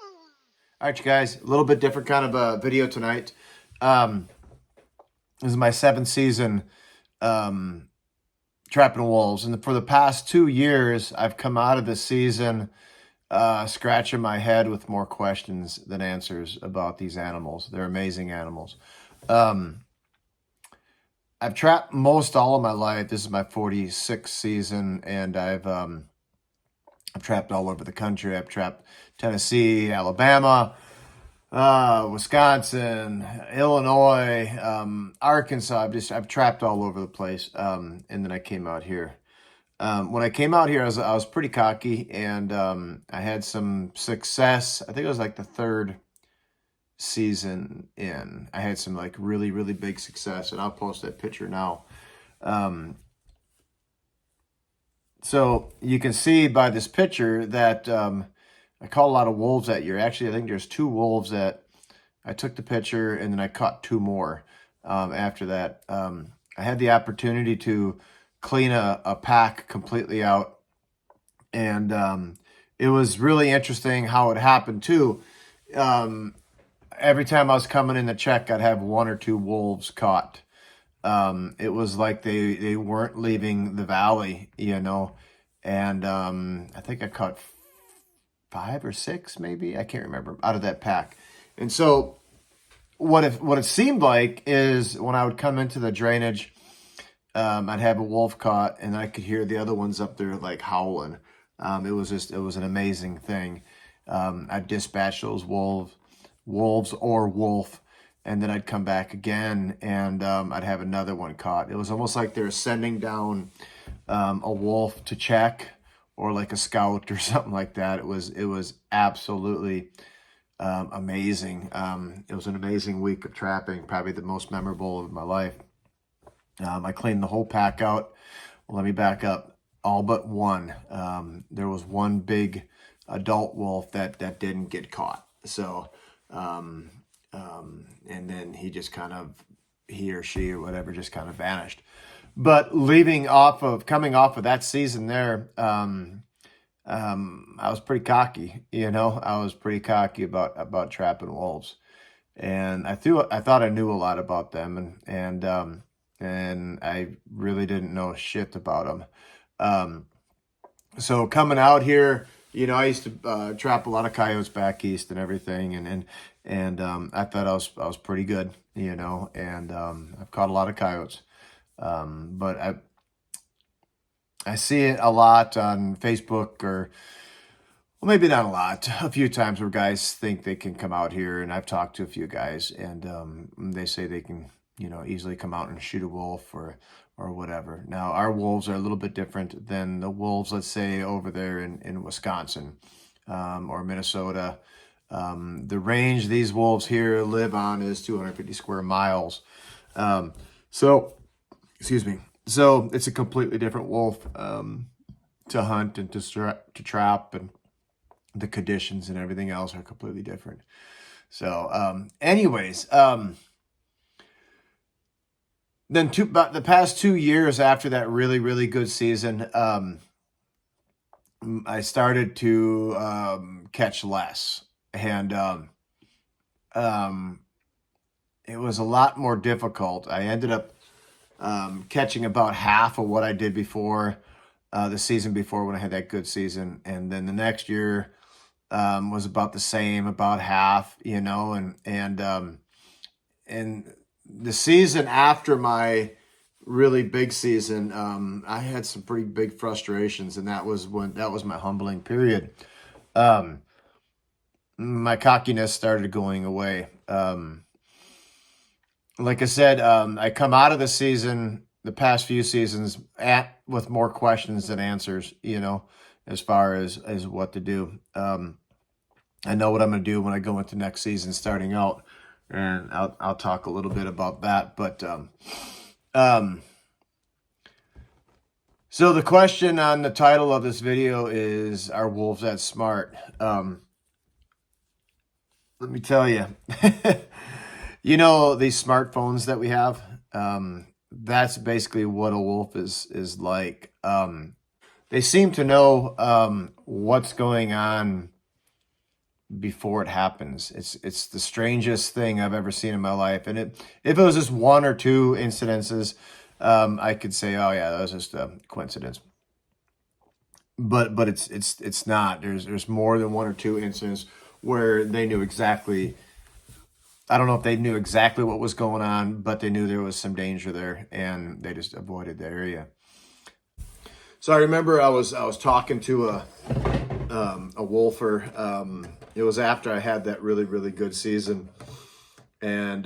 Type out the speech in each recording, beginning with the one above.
All right, you guys, a little bit different kind of a video tonight. This is my 7th season trapping wolves, and for the past 2 years, I've come out of the season scratching my head with more questions than answers about these animals. They're amazing animals. I've trapped most all of my life. This is my 46th season, and I've trapped all over the country. I've trapped Tennessee, Alabama, Wisconsin, Illinois, Arkansas. I've trapped all over the place. And then I came out here. When I came out here, I was pretty cocky, and I had some success. I think it was like the 3rd season in. I had some like really, really big success, and I'll post that picture now. So you can see by this picture that I caught a lot of wolves that year. Actually, I think there's 2 wolves that I took the picture, and then I caught 2 more after that. I had the opportunity to clean a pack completely out, and it was really interesting how it happened too. Every time I was coming in to check, I'd have 1 or 2 wolves caught. It was like they weren't leaving the valley, you know, and I think I caught 5 or 6, maybe, I can't remember, out of that pack. And so what it seemed like is when I would come into the drainage, I'd have a wolf caught, and I could hear the other ones up there like howling. It was an amazing thing. I'd dispatch those wolves or wolf, and then I'd come back again, and I'd have another one caught. It was almost like they were sending down a wolf to check, or like a scout or something like that. It was absolutely amazing. It was an amazing week of trapping, probably the most memorable of my life. I cleaned the whole pack out. Well, let me back up. All but 1. There was 1 big adult wolf that didn't get caught. So, and then he just kind of, he or she or whatever, just kind of vanished. But coming off of that season there, I was pretty cocky, you know. I was pretty cocky about trapping wolves, and I thought I knew a lot about them, and I really didn't know shit about them. So coming out here, you know, I used to trap a lot of coyotes back east and everything, and I thought I was pretty good, you know, and I've caught a lot of coyotes, but I see it a lot on Facebook, or well, maybe not a lot, a few times, where guys think they can come out here, and I've talked to a few guys, and they say they can, you know, easily come out and shoot a wolf or whatever. Now, our wolves are a little bit different than the wolves, let's say, over there in Wisconsin or Minnesota. The range these wolves here live on is 250 square miles. Excuse me. So it's a completely different wolf to hunt and to trap, and the conditions and everything else are completely different. So anyways, then about the past 2 years after that really, really good season, I started to catch less, and it was a lot more difficult. I ended up catching about half of what I did before the season before, when I had that good season, and then the next year was about the same, about half, you know, and the season after my really big season, I had some pretty big frustrations, and that was my humbling period. My cockiness started going away. Like I said, I come out of the season, the past few seasons, with more questions than answers, you know, as far as what to do. I know what I'm going to do when I go into next season starting out, and I'll talk a little bit about that. But so the question on the title of this video is, are wolves that smart? Let me tell you, you know, these smartphones that we have, that's basically what a wolf is like. They seem to know what's going on before it happens. It's the strangest thing I've ever seen in my life. And if it was just one or two incidences, I could say, oh yeah, that was just a coincidence. But it's not. There's more than one or two incidents where they knew exactly. I don't know if they knew exactly what was going on, but they knew there was some danger there, and they just avoided the area. So I remember I was talking to a wolfer. It was after I had that really good season, and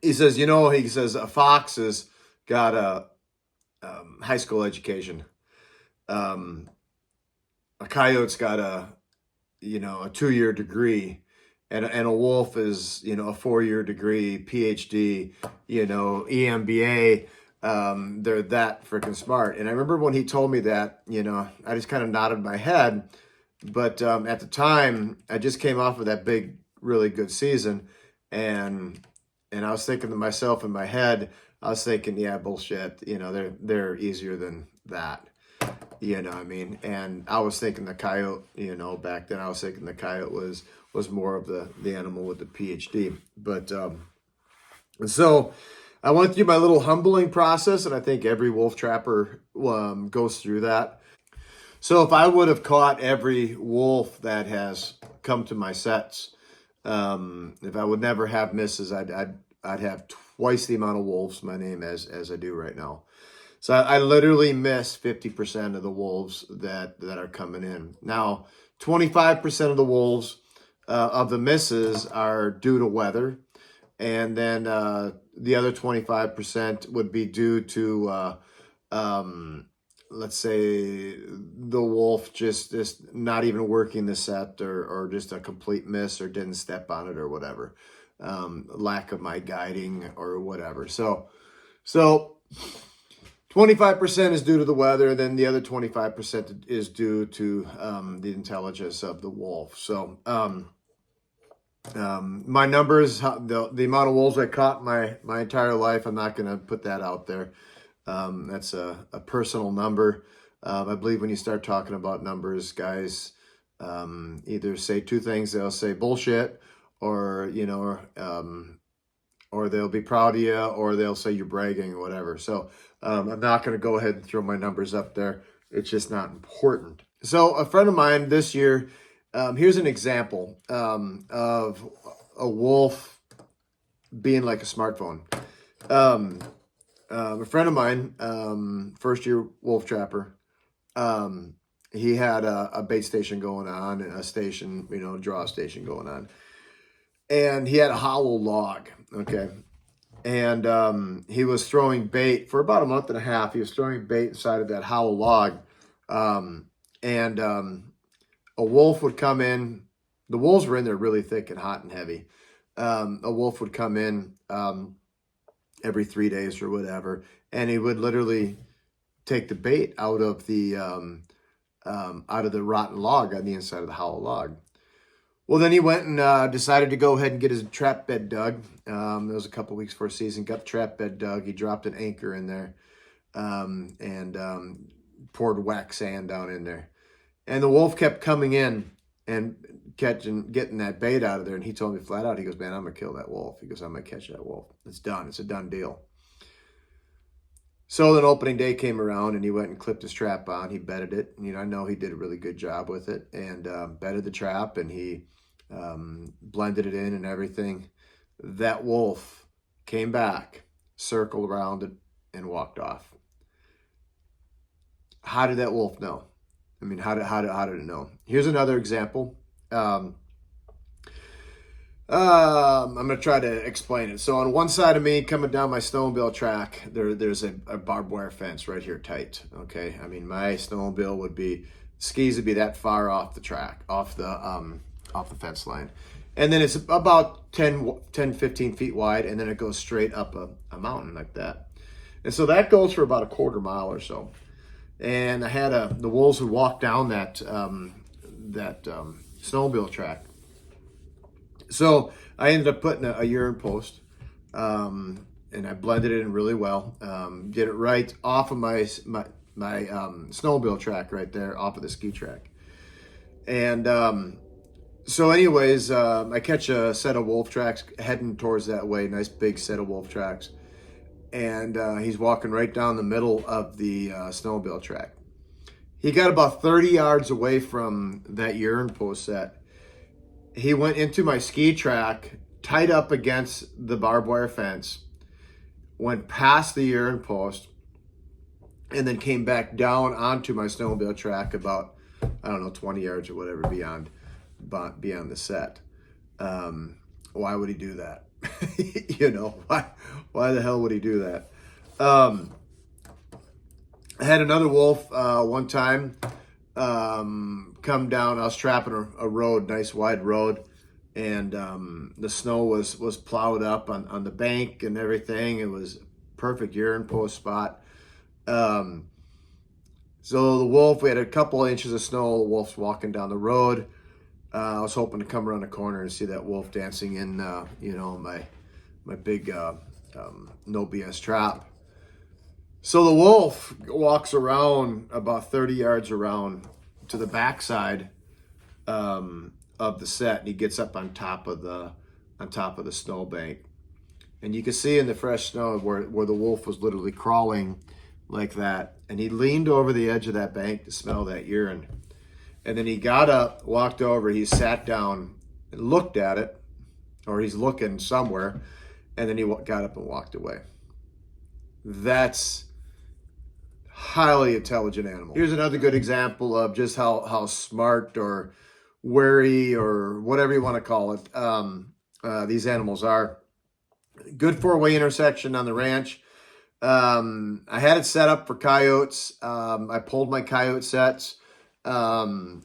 he says, he says a fox has got a high school education. A coyote's got a 2-year degree, and a wolf is a 4-year degree, PhD, EMBA. They're that freaking smart. And I remember when he told me that, I just kind of nodded my head. But at the time, I just came off of that big, really good season, and I was thinking to myself in my head, I was thinking, yeah, bullshit. They're easier than that. You know what I mean? And I was thinking the coyote, back then I was thinking the coyote was more of the animal with the PhD. But and so I went through my little humbling process, and I think every wolf trapper goes through that. So if I would have caught every wolf that has come to my sets, if I would never have misses, I'd have twice the amount of wolves my name as I do right now. So I literally miss 50% of the wolves that are coming in. Now, 25% of the wolves of the misses are due to weather, and then the other 25% would be due to let's say the wolf just not even working the set, or just a complete miss, or didn't step on it, or whatever, lack of my guiding or whatever. So 25% is due to the weather, then the other 25% is due to the intelligence of the wolf. So my numbers, the amount of wolves I caught my entire life, I'm not going to put that out there. That's a personal number. I believe when you start talking about numbers, guys either say two things. They'll say bullshit, or or they'll be proud of you, or they'll say you're bragging, or whatever. So I'm not going to go ahead and throw my numbers up there. It's just not important. So a friend of mine this year, here's an example of a wolf being like a smartphone. A friend of mine, first year wolf trapper, he had a bait station going on, and a station, draw station going on. And he had a hollow log, okay? And he was throwing bait for about a month and a half. He was throwing bait inside of that hollow log. And a wolf would come in. The wolves were in there really thick and hot and heavy. A wolf would come in every 3 days or whatever, and he would literally take the bait out of the rotten log on the inside of the hollow log. Well, then he went and decided to go ahead and get his trap bed dug. It was a couple weeks before season. Got the trap bed dug. He dropped an anchor in there, and poured whack sand down in there. And the wolf kept coming in and getting that bait out of there. And he told me flat out, he goes, man, I'm going to kill that wolf. He goes, I'm going to catch that wolf. It's done. It's a done deal. So then opening day came around, and he went and clipped his trap on. He bedded it. I know he did a really good job with it, and bedded the trap, and he blended it in and everything. That wolf came back, circled around it, and walked off. How did that wolf know? I mean, how did it know? Here's another example. I'm going to try to explain it. So on one side of me, coming down my snowmobile track, there's a barbed wire fence right here tight. Okay. I mean, my snowmobile skis would be that far off the track, off the fence line. And then it's about 10, 15 feet wide. And then it goes straight up a mountain like that. And so that goes for about a quarter mile or so. And I had the wolves would walk down that snowmobile track. So I ended up putting a urine post, and I blended it in really well. Did it right off of my snowmobile track right there, off of the ski track. And So anyways, I catch a set of wolf tracks heading towards that way, nice big set of wolf tracks. And he's walking right down the middle of the snowmobile track. He got about 30 yards away from that urine post set. He went into my ski track, tied up against the barbed wire fence, went past the urine post, and then came back down onto my snowmobile track about, I don't know, 20 yards or whatever beyond the set. Why would he do that? You know, why the hell would he do that? I had another wolf one time come down. I was trapping a road, nice wide road, and the snow was plowed up on the bank and everything. It was a perfect urine post spot. So the wolf, we had a couple inches of snow. The wolf's walking down the road. I was hoping to come around the corner and see that wolf dancing in, you know, my big no BS trap. So the wolf walks around about 30 yards around to the backside of the set, and he gets up on top of the snowbank, and you can see in the fresh snow where the wolf was literally crawling like that, and he leaned over the edge of that bank to smell that urine, and then he got up, walked over, he sat down and looked at it, or he's looking somewhere, and then he got up and walked away. That's highly intelligent animal. Here's another good example of just how smart or wary or whatever you want to call it these animals are. Good four-way intersection on the ranch. I had it set up for coyotes. I pulled my coyote sets, and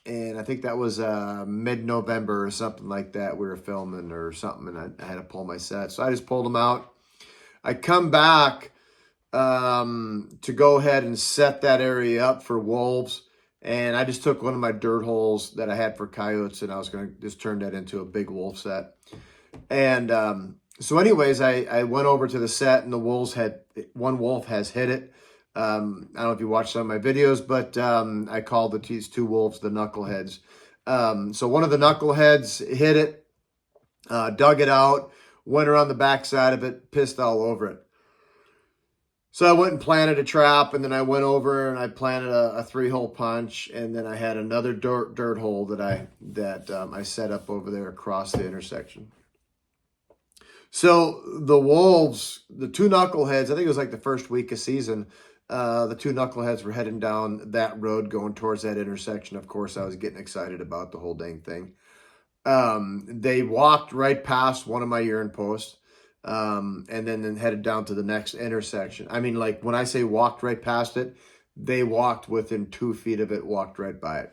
I think that was mid-November or something like that. We were filming or something, and I had to pull my sets. So I just pulled them out. I come back to go ahead and set that area up for wolves. And I just took one of my dirt holes that I had for coyotes, and I was going to just turn that into a big wolf set. And so anyways, I went over to the set, and one wolf has hit it. I don't know if you watched some of my videos, but I called these two wolves the knuckleheads. So one of the knuckleheads hit it, dug it out, went around the backside of it, pissed all over it. So I went and planted a trap, and then I went over and I planted a 3-hole punch, and then I had another dirt hole that I set up over there across the intersection. So the wolves, the two knuckleheads, I think it was like the first week of season, the two knuckleheads were heading down that road going towards that intersection. Of course, I was getting excited about the whole dang thing. They walked right past one of my urine posts. And then headed down to the next intersection. I mean, like when I say walked right past it, they walked within 2 feet of it, walked right by it.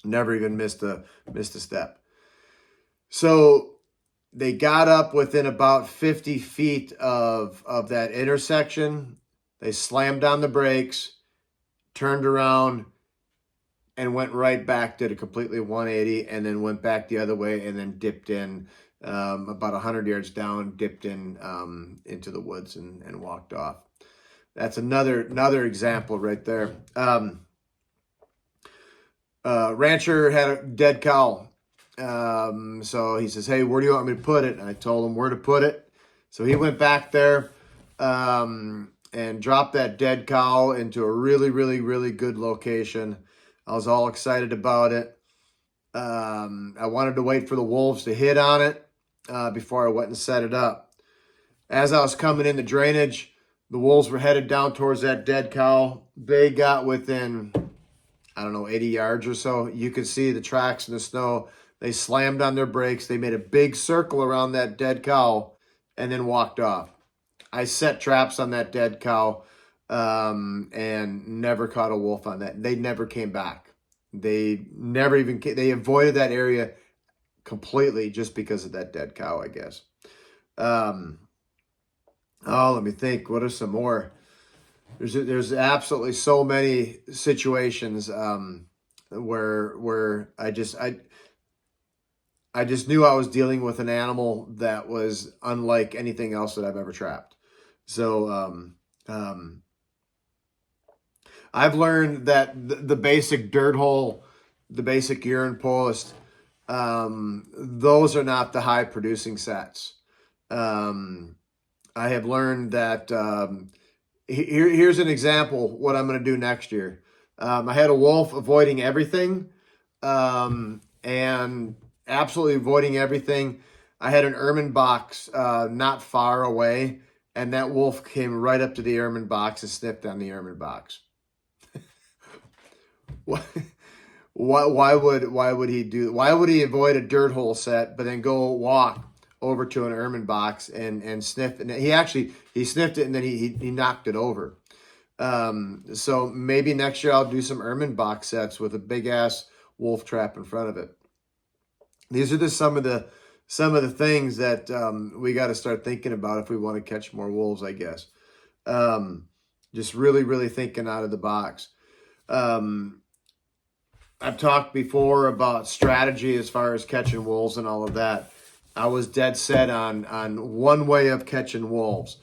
Never even missed a step. So they got up within about 50 feet of that intersection. They slammed down the brakes, turned around, and went right back, did a completely 180, and then went back the other way, and then dipped in about 100 yards down, dipped in into the woods and walked off. That's another example right there. Rancher had a dead cow. So he says, "Hey, where do you want me to put it?" And I told him where to put it. So he went back there and dropped that dead cow into a really, really, really good location. I was all excited about it. I wanted to wait for the wolves to hit on it before I went and set it up. As I was coming in the drainage, the wolves were headed down towards that dead cow. They got within, I don't know, 80 yards or so. You could see the tracks in the snow. They slammed on their brakes. They made a big circle around that dead cow and then walked off. I set traps on that dead cow and never caught a wolf on that. They never came back. They never even came. They avoided that area completely just because of that dead cow, I guess. Let me think. What are some more? There's absolutely so many situations where I just knew I was dealing with an animal that was unlike anything else that I've ever trapped. So I've learned that the basic dirt hole the basic urine post, those are not the high producing sets. I have learned that, here's an example what I'm going to do next year. I had a wolf avoiding everything, and absolutely avoiding everything. I had an ermine box not far away, and that wolf came right up to the ermine box and sniffed on the ermine box. Why would he avoid a dirt hole set, but then go walk over to an ermine box and sniff? And he sniffed it, and then he knocked it over. So maybe next year I'll do some ermine box sets with a big ass wolf trap in front of it. These are just some of the things that we got to start thinking about if we want to catch more wolves, I guess. Just really, really thinking out of the box. I've talked before about strategy as far as catching wolves and all of that. I was dead set on one way of catching wolves.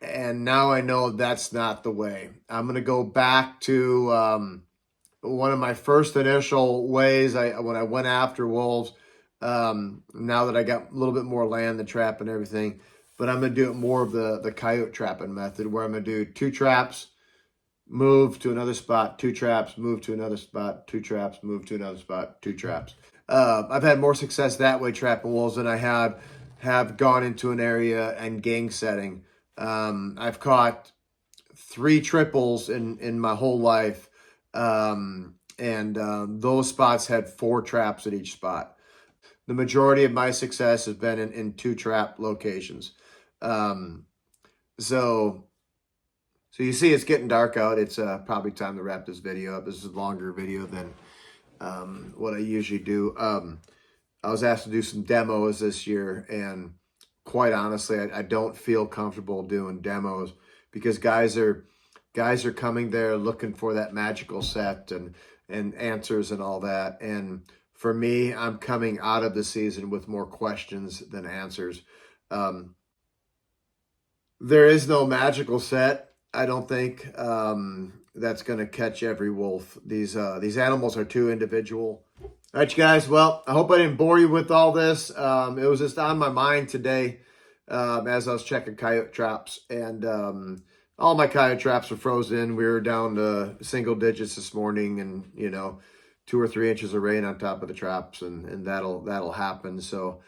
And now I know that's not the way. I'm going to go back to one of my first initial ways when I went after wolves. Now that I got a little bit more land, the trap and everything. But I'm going to do it more of the coyote trapping method, where I'm going to do 2 traps, move to another spot, 2 traps, move to another spot, 2 traps, move to another spot, 2 traps. I've had more success that way trapping wolves than I have gone into an area and gang setting. I've caught 3 triples in my whole life, and those spots had 4 traps at each spot. The majority of my success has been in 2 trap locations. So you see it's getting dark out. It's probably time to wrap this video up. This is a longer video than what I usually do. I was asked to do some demos this year, and quite honestly, I don't feel comfortable doing demos because guys are coming there looking for that magical set and answers and all that. And for me, I'm coming out of the season with more questions than answers. There is no magical set, I don't think, that's going to catch every wolf. These animals are too individual. All right, you guys. Well, I hope I didn't bore you with all this. It was just on my mind today as I was checking coyote traps. And all my coyote traps were frozen. We were down to single digits this morning, and, 2 or 3 inches of rain on top of the traps, and that'll happen. So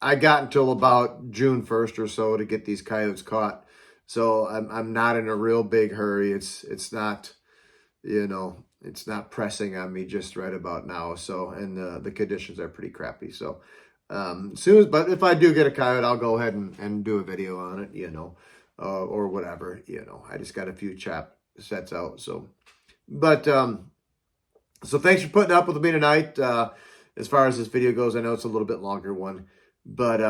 I got until about June 1st or so to get these coyotes caught. So I'm not in a real big hurry. It's not, it's not pressing on me just right about now. So, and the conditions are pretty crappy. So but if I do get a coyote, I'll go ahead and do a video on it, or whatever, I just got a few trap sets out. So, but, so thanks for putting up with me tonight. As far as this video goes, I know it's a little bit longer one, but,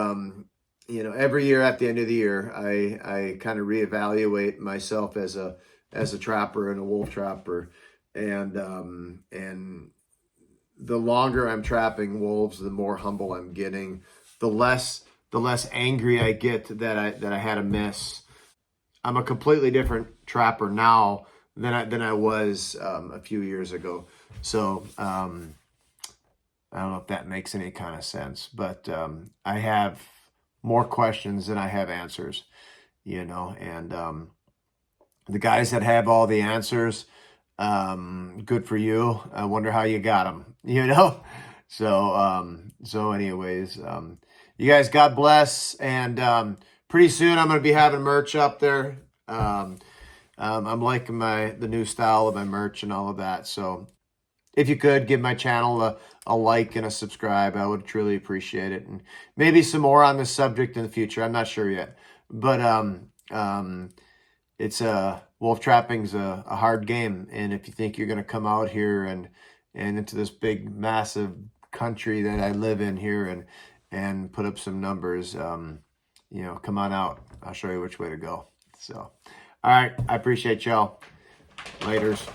every year at the end of the year, I kind of reevaluate myself as a trapper and a wolf trapper. And the longer I'm trapping wolves, the more humble I'm getting, the less angry I get that I had a miss. I'm a completely different trapper now than I was a few years ago. So I don't know if that makes any kind of sense, but I have more questions than I have answers, and the guys that have all the answers, good for you. I wonder how you got them, So anyways, you guys, God bless. And pretty soon I'm going to be having merch up there. I'm liking the new style of my merch and all of that. So if you could give my channel a like and a subscribe, I would truly appreciate it. And maybe some more on this subject in the future. I'm not sure yet, but it's wolf trapping's a hard game. And if you think you're going to come out here and into this big, massive country that I live in here and put up some numbers, come on out. I'll show you which way to go. So, all right. I appreciate y'all. Laters.